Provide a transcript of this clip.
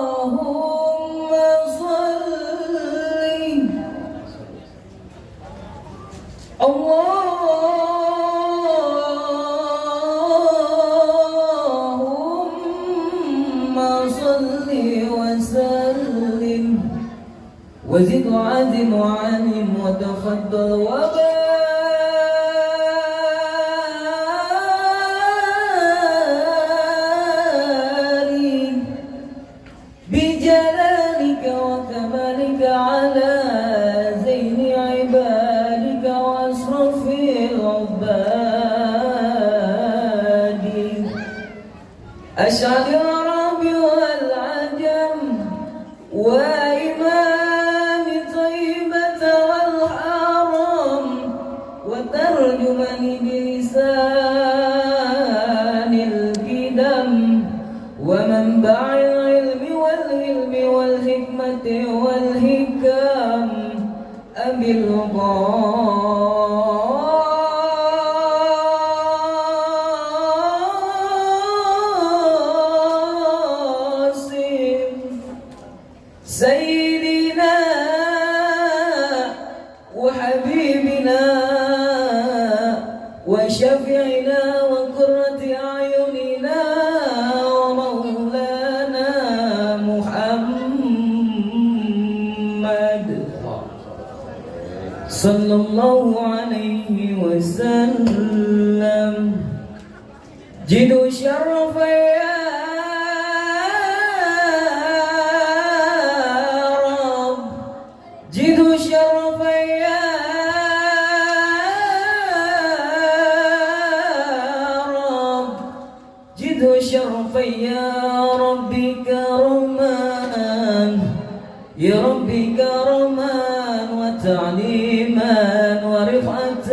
Allahumma salli Allahumma salli wa sallim وزد وعزم وعلم وتفضل وبارك بجلالك وكمالك على زين عبادك واشرف العباد أشهد العرب والعجم وإمام طيبة والحرم وترجمن بلسان القدم ومنبع العلم والعلم والحكمة والحكم أبي القاسم سيدنا وحبيبنا وشفيعنا وقرة أعيننا ومولانا محمد صلى الله عليه وسلم جدوا شرف يا رب جدوا شرف يا رب جدوا شرف يا ربي كرمان يا ربي كرمان وتعليما ورفعة